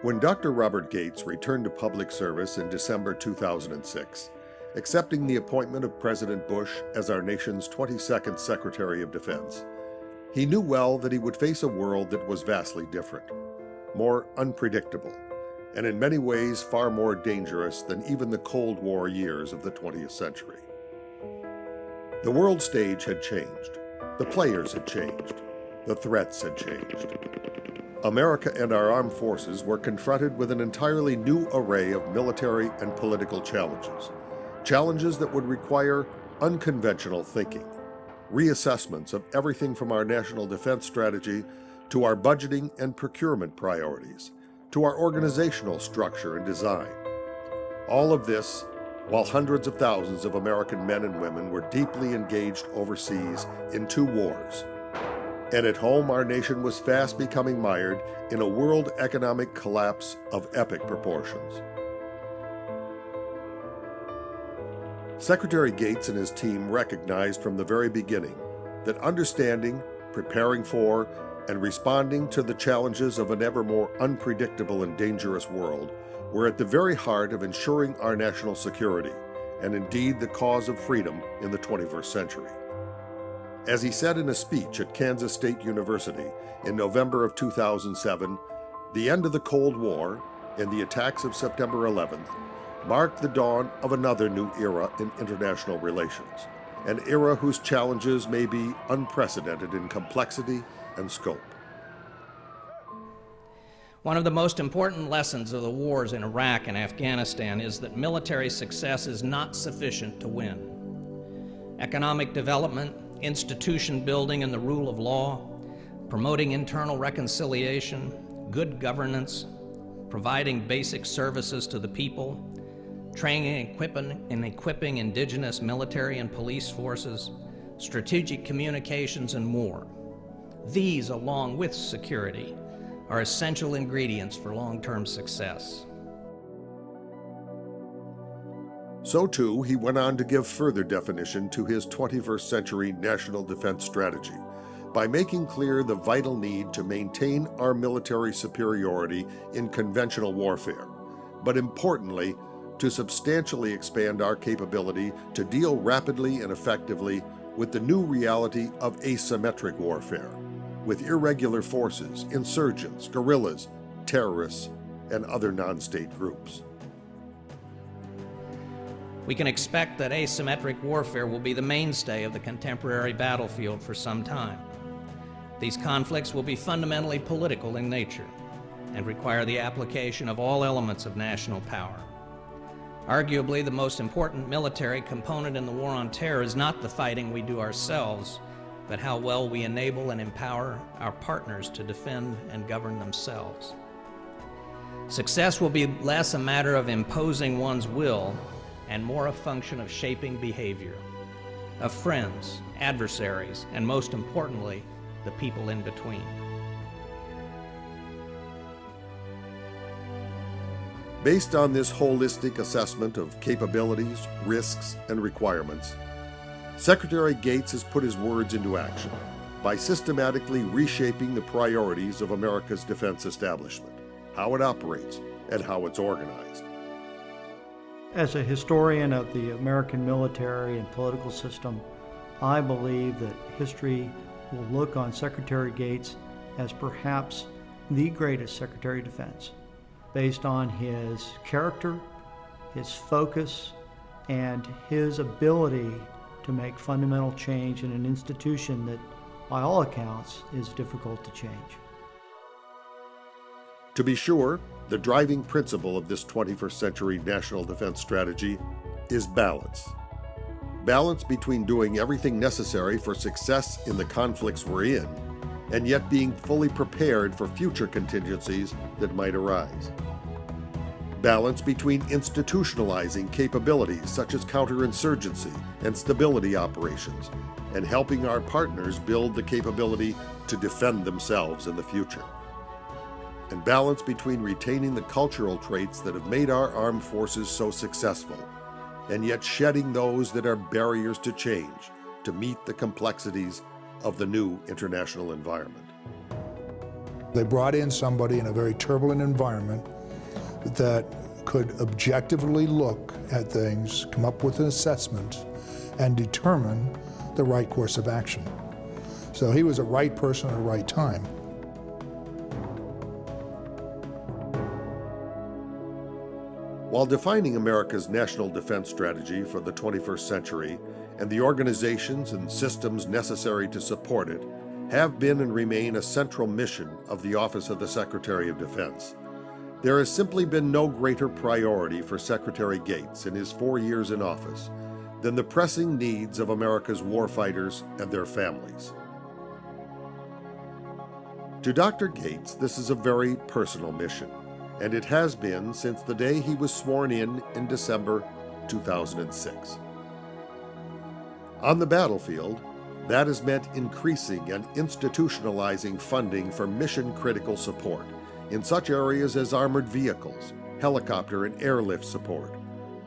When Dr. Robert Gates returned to public service in December 2006, accepting the appointment of President Bush as our nation's 22nd Secretary of Defense, he knew well that he would face a world that was vastly different, more unpredictable, and in many ways far more dangerous than even the Cold War years of the 20th century. The world stage had changed, the players had changed, the threats had changed. America and our armed forces were confronted with an entirely new array of military and political challenges, challenges that would require unconventional thinking, reassessments of everything from our national defense strategy to our budgeting and procurement priorities, to our organizational structure and design. All of this while hundreds of thousands of American men and women were deeply engaged overseas in 2 wars. And at home, our nation was fast becoming mired in a world economic collapse of epic proportions. Secretary Gates and his team recognized from the very beginning that understanding, preparing for, and responding to the challenges of an ever more unpredictable and dangerous world were at the very heart of ensuring our national security, and indeed the cause of freedom in the 21st century. As he said in a speech at Kansas State University in November of 2007, the end of the Cold War and the attacks of September 11th marked the dawn of another new era in international relations, an era whose challenges may be unprecedented in complexity and scope. One of the most important lessons of the wars in Iraq and Afghanistan is that military success is not sufficient to win. Economic development, institution building and the rule of law, promoting internal reconciliation, good governance, providing basic services to the people, training and equipping indigenous military and police forces, strategic communications, and more. These, along with security, are essential ingredients for long-term success. So too, he went on to give further definition to his 21st century national defense strategy by making clear the vital need to maintain our military superiority in conventional warfare, but importantly, to substantially expand our capability to deal rapidly and effectively with the new reality of asymmetric warfare, with irregular forces, insurgents, guerrillas, terrorists, and other non-state groups. We can expect that asymmetric warfare will be the mainstay of the contemporary battlefield for some time. These conflicts will be fundamentally political in nature and require the application of all elements of national power. Arguably, the most important military component in the war on terror is not the fighting we do ourselves, but how well we enable and empower our partners to defend and govern themselves. Success will be less a matter of imposing one's will and more a function of shaping behavior, of friends, adversaries, and most importantly, the people in between. Based on this holistic assessment of capabilities, risks, and requirements, Secretary Gates has put his words into action by systematically reshaping the priorities of America's defense establishment, how it operates, and how it's organized. As a historian of the American military and political system, I believe that history will look on Secretary Gates as perhaps the greatest Secretary of Defense, based on his character, his focus, and his ability to make fundamental change in an institution that, by all accounts, is difficult to change. To be sure, the driving principle of this 21st century national defense strategy is balance. Balance between doing everything necessary for success in the conflicts we're in, and yet being fully prepared for future contingencies that might arise. Balance between institutionalizing capabilities such as counterinsurgency and stability operations, and helping our partners build the capability to defend themselves in the future. And balance between retaining the cultural traits that have made our armed forces so successful, and yet shedding those that are barriers to change to meet the complexities of the new international environment. They brought in somebody in a very turbulent environment that could objectively look at things, come up with an assessment, and determine the right course of action. So he was a right person at the right time. While defining America's national defense strategy for the 21st century and the organizations and systems necessary to support it have been and remain a central mission of the Office of the Secretary of Defense, there has simply been no greater priority for Secretary Gates in his 4 years in office than the pressing needs of America's warfighters and their families. To Dr. Gates, this is a very personal mission, and it has been since the day he was sworn in December 2006. On the battlefield, that has meant increasing and institutionalizing funding for mission-critical support in such areas as armored vehicles, helicopter and airlift support,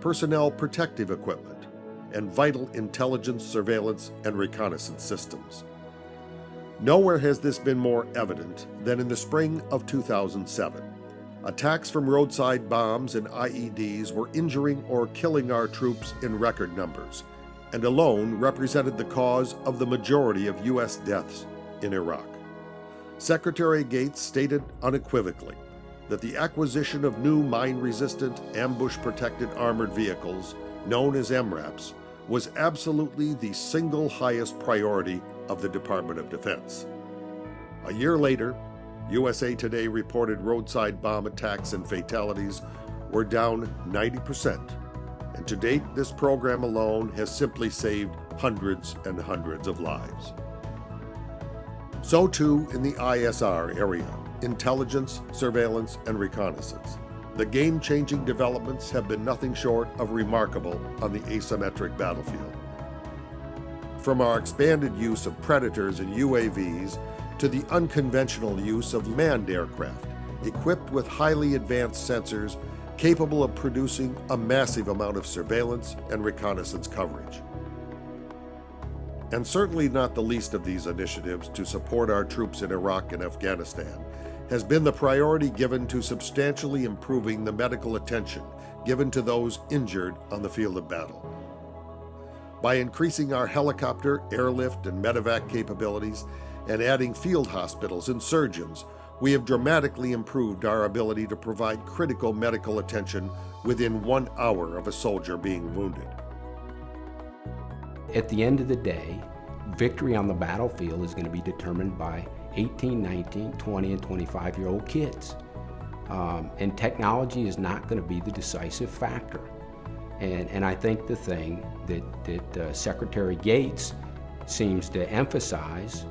personnel protective equipment, and vital intelligence, surveillance, and reconnaissance systems. Nowhere has this been more evident than in the spring of 2007. Attacks from roadside bombs and IEDs were injuring or killing our troops in record numbers, and alone represented the cause of the majority of U.S. deaths in Iraq. Secretary Gates stated unequivocally that the acquisition of new mine-resistant, ambush-protected armored vehicles, known as MRAPs, was absolutely the single highest priority of the Department of Defense. A year later, USA Today reported roadside bomb attacks and fatalities were down 90%, and to date, this program alone has simply saved hundreds and hundreds of lives. So too in the ISR area, intelligence, surveillance, and reconnaissance. The game-changing developments have been nothing short of remarkable on the asymmetric battlefield. From our expanded use of Predators and UAVs to the unconventional use of manned aircraft, equipped with highly advanced sensors capable of producing a massive amount of surveillance and reconnaissance coverage. And certainly not the least of these initiatives to support our troops in Iraq and Afghanistan has been the priority given to substantially improving the medical attention given to those injured on the field of battle. By increasing our helicopter, airlift, and medevac capabilities and adding field hospitals and surgeons, we have dramatically improved our ability to provide critical medical attention within 1 hour of a soldier being wounded. At the end of the day, victory on the battlefield is going to be determined by 18, 19, 20, and 25-year-old kids. And technology is not going to be the decisive factor. And I think the thing that Secretary Gates seems to emphasize,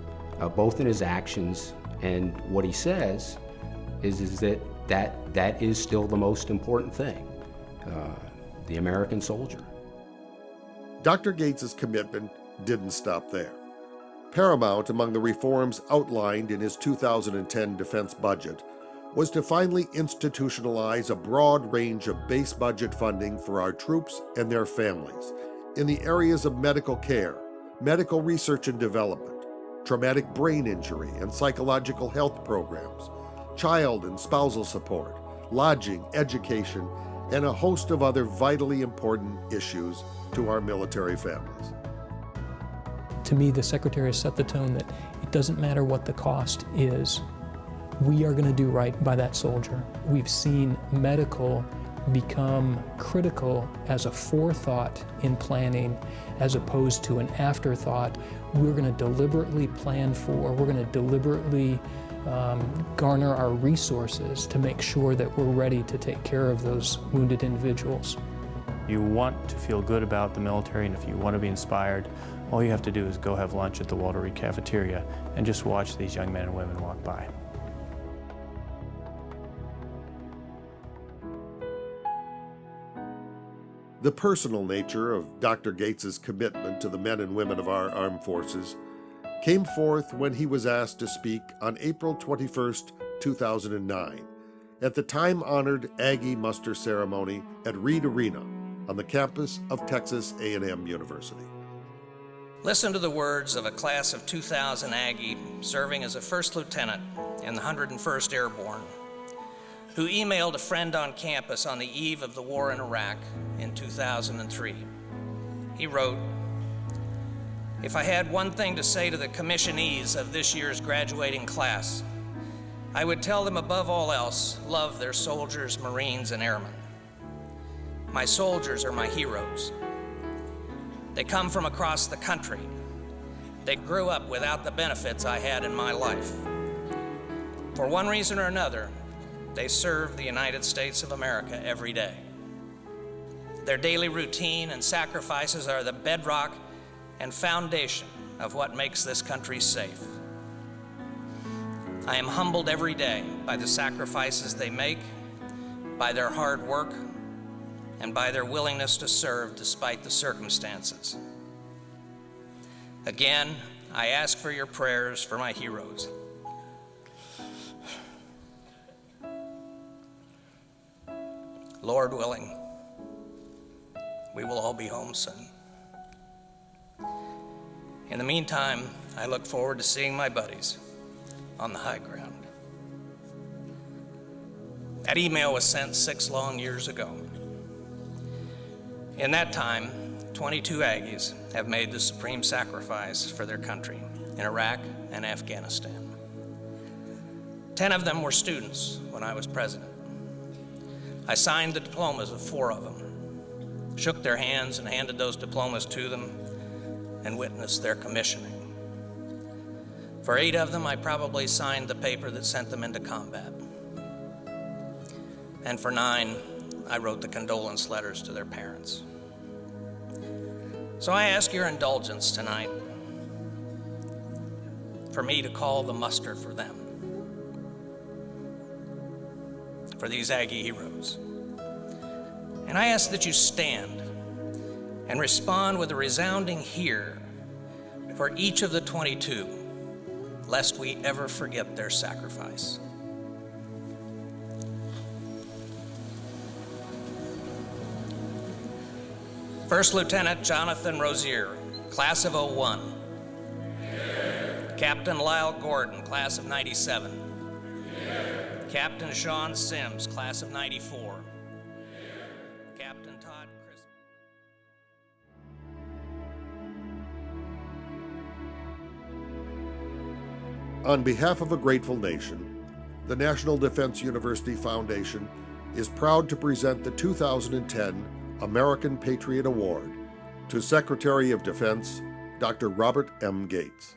both in his actions and what he says, is that is still the most important thing, the American soldier. Dr. Gates' commitment didn't stop there. Paramount among the reforms outlined in his 2010 defense budget was to finally institutionalize a broad range of base budget funding for our troops and their families in the areas of medical care, medical research and development, traumatic brain injury and psychological health programs, child and spousal support, lodging, education, and a host of other vitally important issues to our military families. To me, the Secretary has set the tone that it doesn't matter what the cost is. We are going to do right by that soldier. We've seen medical become critical as a forethought in planning as opposed to an afterthought. We're going to deliberately plan for, we're going to deliberately garner our resources to make sure that we're ready to take care of those wounded individuals. You want to feel good about the military, and if you want to be inspired, all you have to do is go have lunch at the Walter Reed cafeteria and just watch these young men and women walk by. The personal nature of Dr. Gates' commitment to the men and women of our armed forces came forth when he was asked to speak on April 21st, 2009, at the time-honored Aggie muster ceremony at Reed Arena on the campus of Texas A&M University. Listen to the words of a class of 2000 Aggie serving as a first lieutenant in the 101st Airborne, who emailed a friend on campus on the eve of the war in Iraq in 2003. He wrote, "If I had one thing to say to the commissionees of this year's graduating class, I would tell them above all else, love their soldiers, Marines, and airmen. My soldiers are my heroes. They come from across the country. They grew up without the benefits I had in my life. For one reason or another, they serve the United States of America every day. Their daily routine and sacrifices are the bedrock and foundation of what makes this country safe. I am humbled every day by the sacrifices they make, by their hard work, and by their willingness to serve despite the circumstances. Again, I ask for your prayers for my heroes. Lord willing, we will all be home soon. In the meantime, I look forward to seeing my buddies on the high ground." That email was sent 6 long years ago. In that time, 22 Aggies have made the supreme sacrifice for their country in Iraq and Afghanistan. 10 of them were students when I was president. I signed the diplomas of 4 of them, shook their hands and handed those diplomas to them, and witnessed their commissioning. For 8 of them, I probably signed the paper that sent them into combat. And for 9, I wrote the condolence letters to their parents. So I ask your indulgence tonight for me to call the muster for them, for these Aggie heroes. And I ask that you stand and respond with a resounding "here" for each of the 22, lest we ever forget their sacrifice. First Lieutenant Jonathan Rozier, class of '01. Captain Lyle Gordon, class of '97. Captain Sean Sims, class of '94. Captain Todd Crisp. On behalf of a grateful nation, the National Defense University Foundation is proud to present the 2010 American Patriot Award to Secretary of Defense Dr. Robert M. Gates.